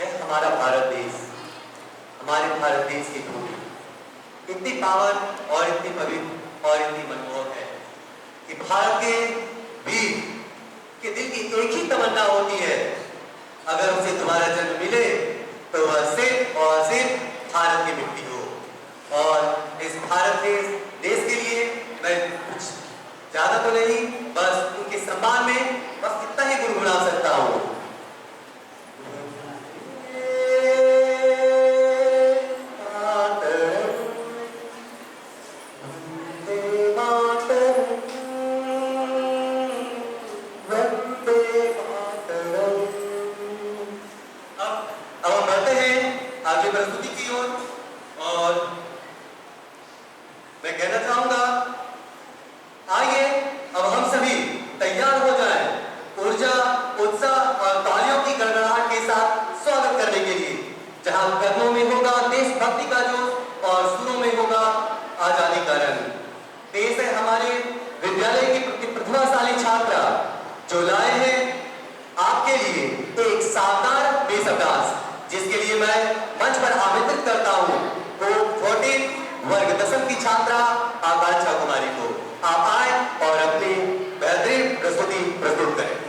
यह हमारा भारत देश, हमारे भारत देश की भूमि इतनी पावन और इतनी पवित्र और इतनी मनमोहक है कि भारत के वीर के दिल की एक ही तमन्ना होती है, अगर उसे दोबारा जन्म मिले तो वह सिर्फ और सिर्फ भारत की मिट्टी हो। और इस भारत देश के लिए मैं कुछ ज्यादा तो नहीं, बस उनके सम्मान में बस इतना ही गुनगुना सकता हूँ। अब हम बढ़ते हैं आगे प्रस्तुति की ओर और मैं कहना चाहूंगा, आइए अब हम सभी तैयार हो जाएं, ऊर्जा, उत्साह और तालियों की गड़गड़ाहट के साथ स्वागत करने के लिए, जहां कदमों में होगा देशभक्ति का जोश और सुरों में होगा आजादी का रंग। देश है हमारे विद्यालय की प्रतिभाशाली छात्रा जो लाए हैं आपके लिए एक शानदार बेसब्दास, जिसके लिए मैं मंच पर आमंत्रित करता हूं कोड 14 वर्ग 10 की छात्रा आकांक्षा कुमारी को। आप आए और अपनी बेहतरीन प्रस्तुति प्रस्तुत करें।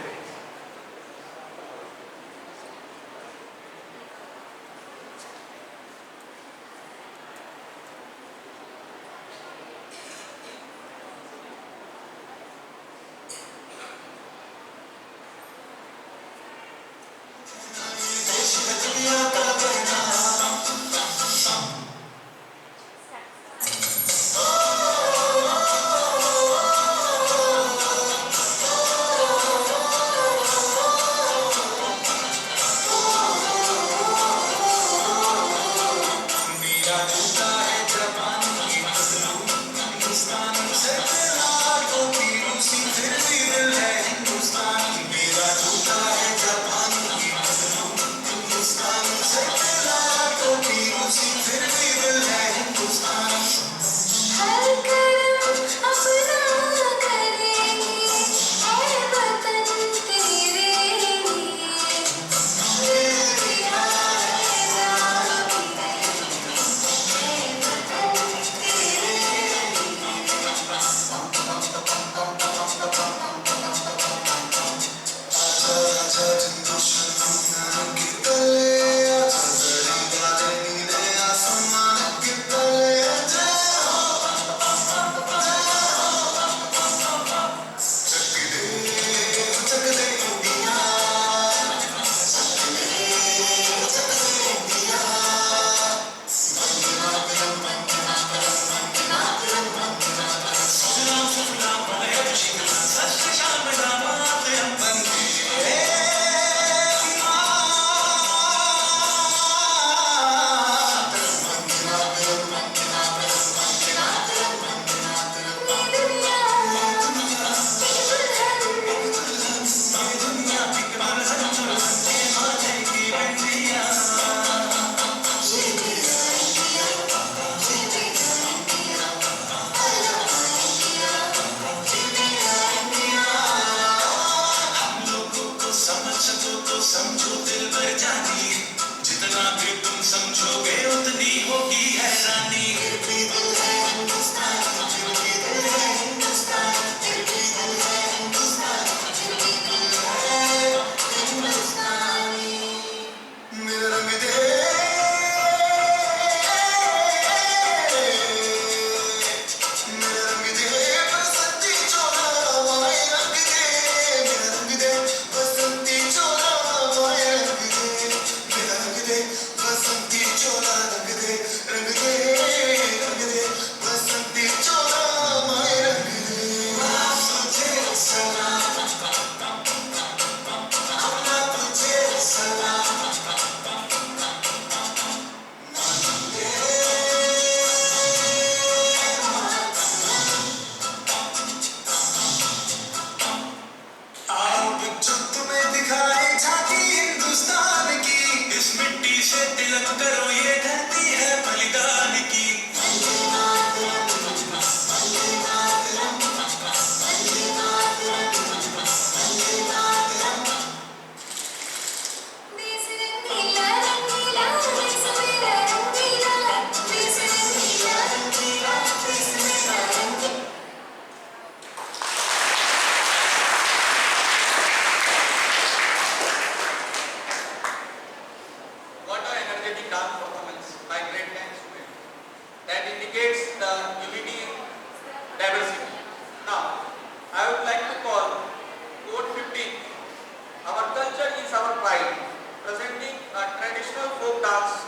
side, presenting a traditional folk dance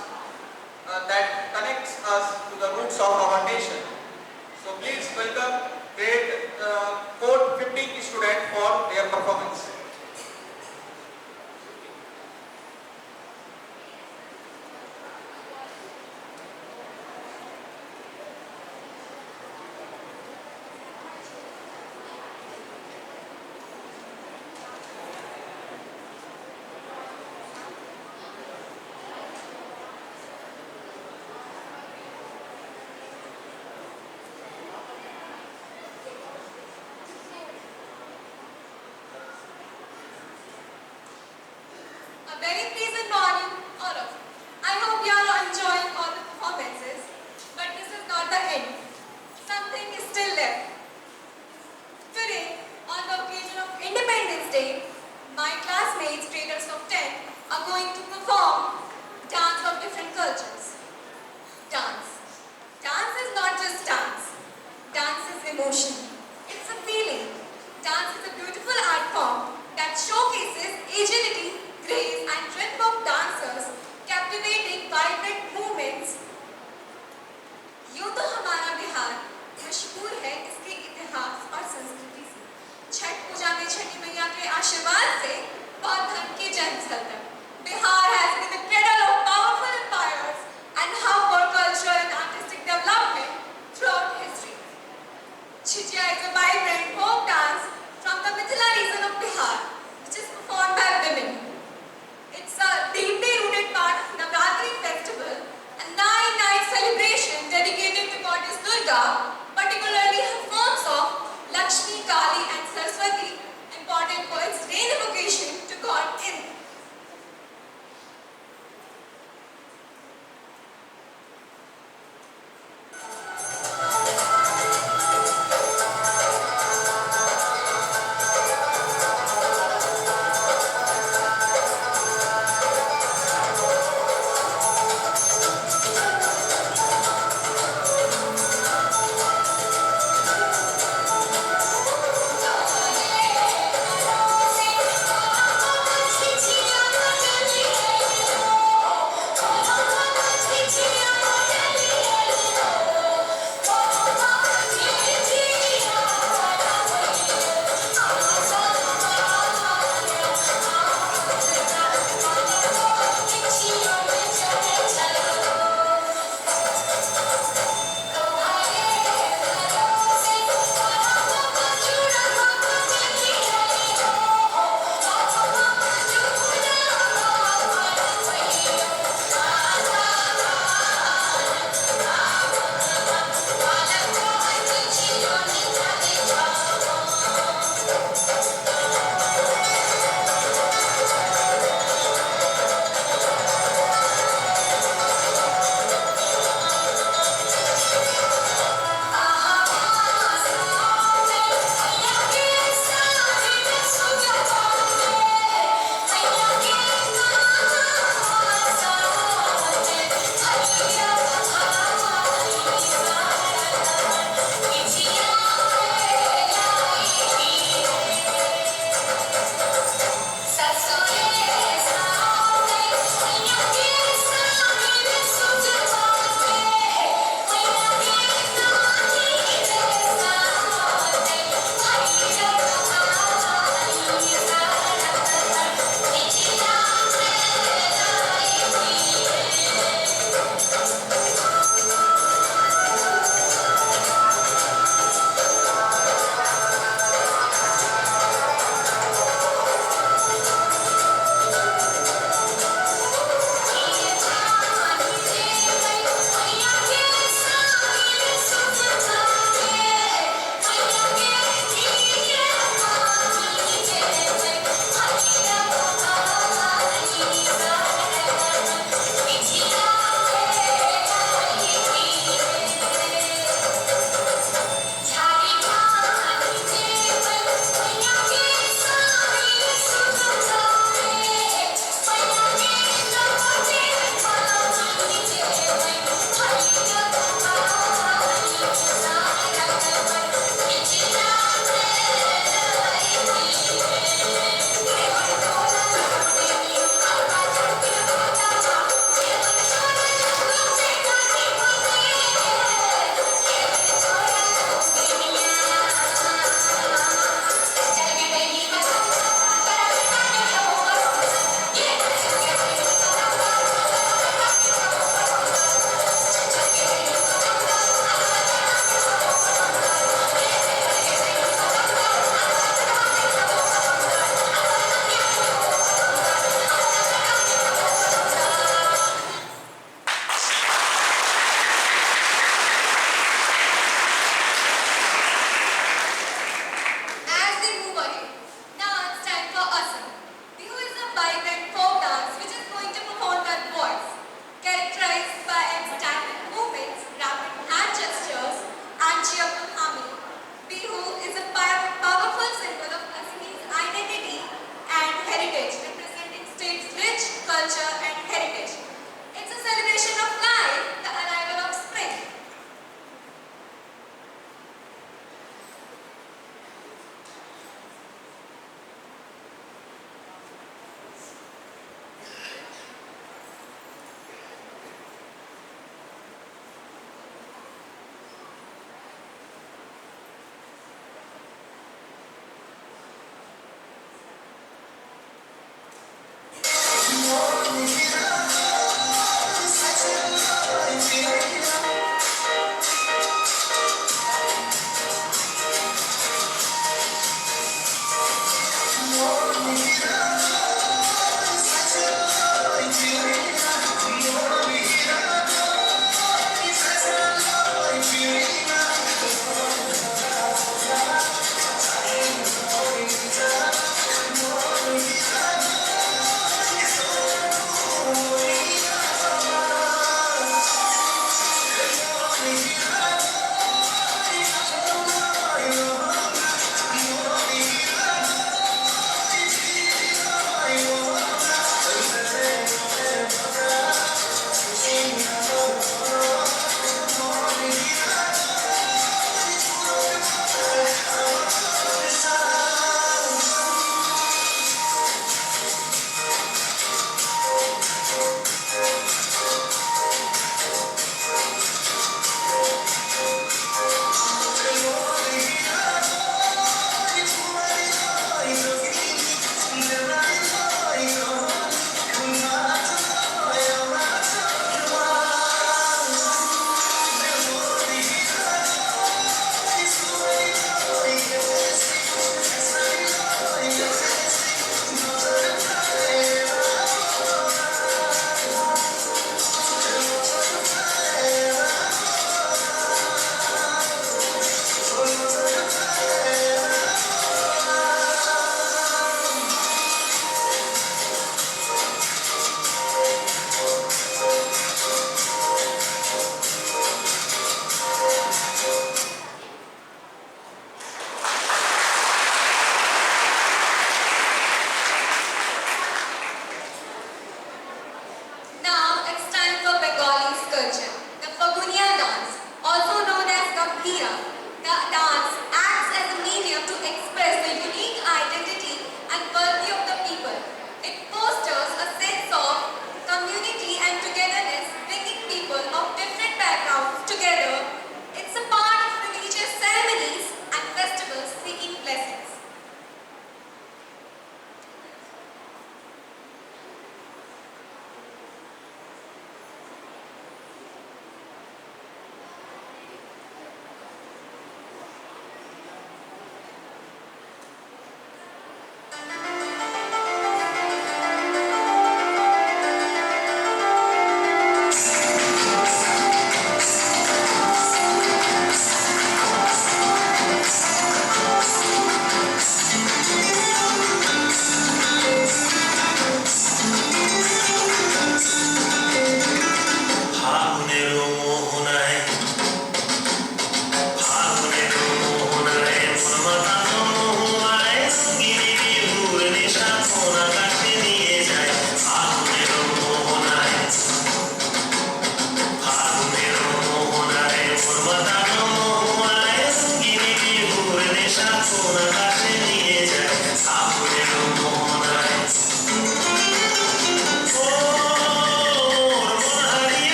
that connects us to the roots of our nation. So please welcome grade 4th 15th student for their performance. A very pleasant morning, all of you. I hope you are enjoying all the performances, but this is not the end. Something is still left. Today, on the occasion of Independence Day, my classmates, graders of 10, are going to perform dance of different cultures. Dance. Dance is not just dance. Dance is emotion. It's a feeling. Dance is a beautiful art form that showcases agility, grace and rhythm of dancers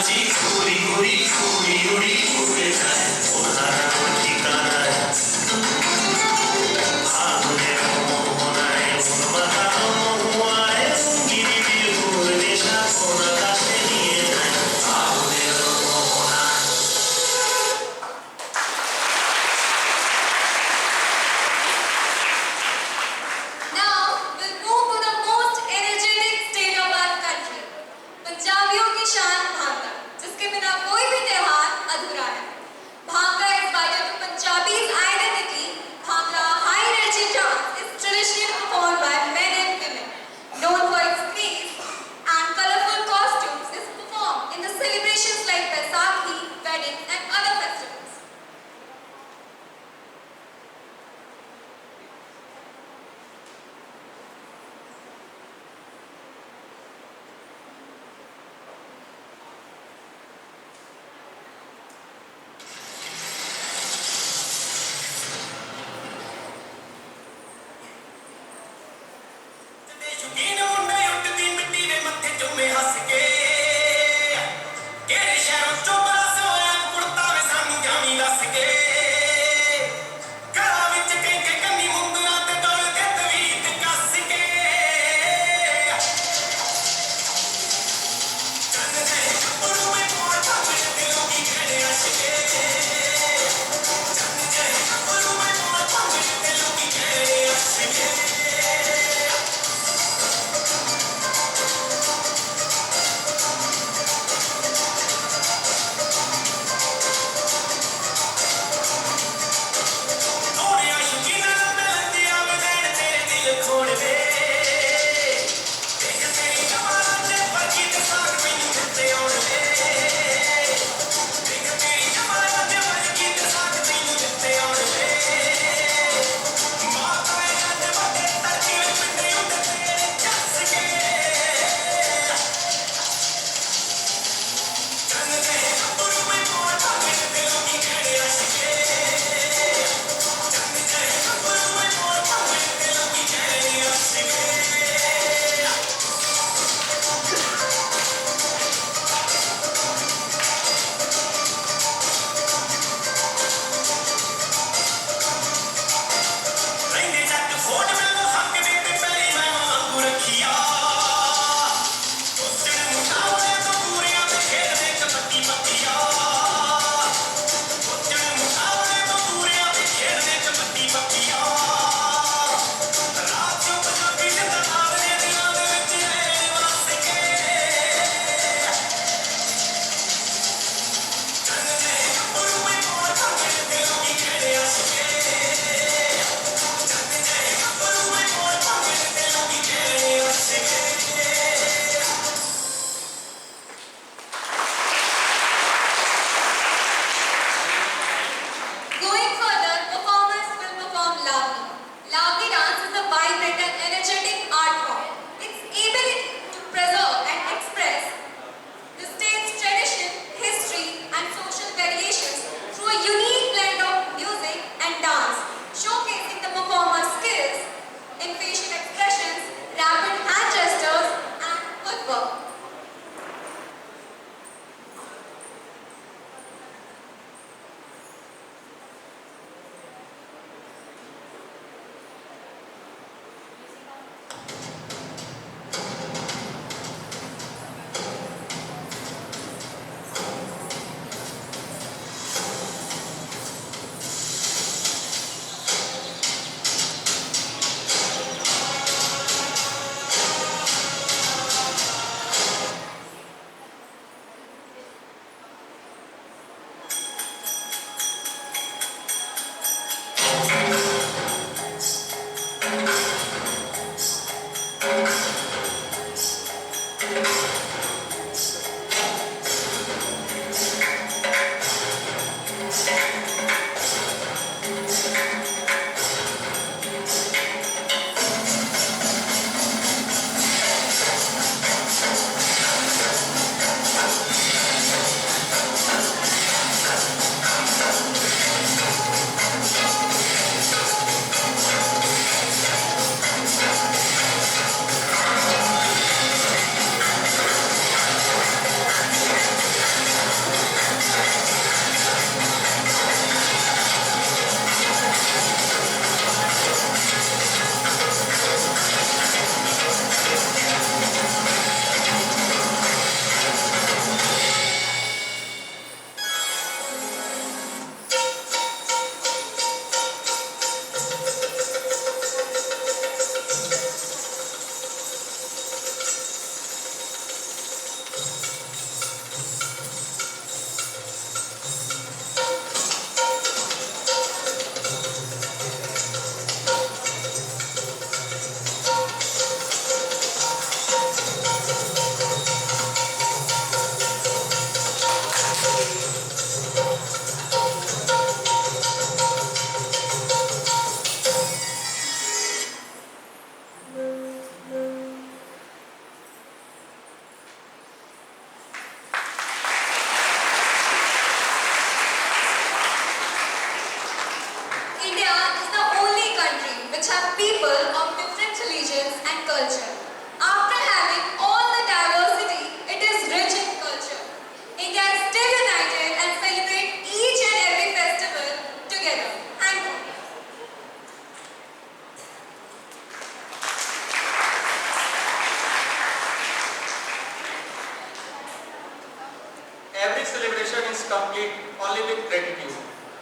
माझी गोरी गोरी गोरी गोरी उडे जाय कोणाला ठिकाण आहे आगुने मोहन आहे उन्मता मोह आहे गिरी दूर देशा कोणाला येत नाही आगुने मोहन आहे Now we'll move to the most energetic state of our country, पंजाबियों की शान bhangra, complete only with gratitude.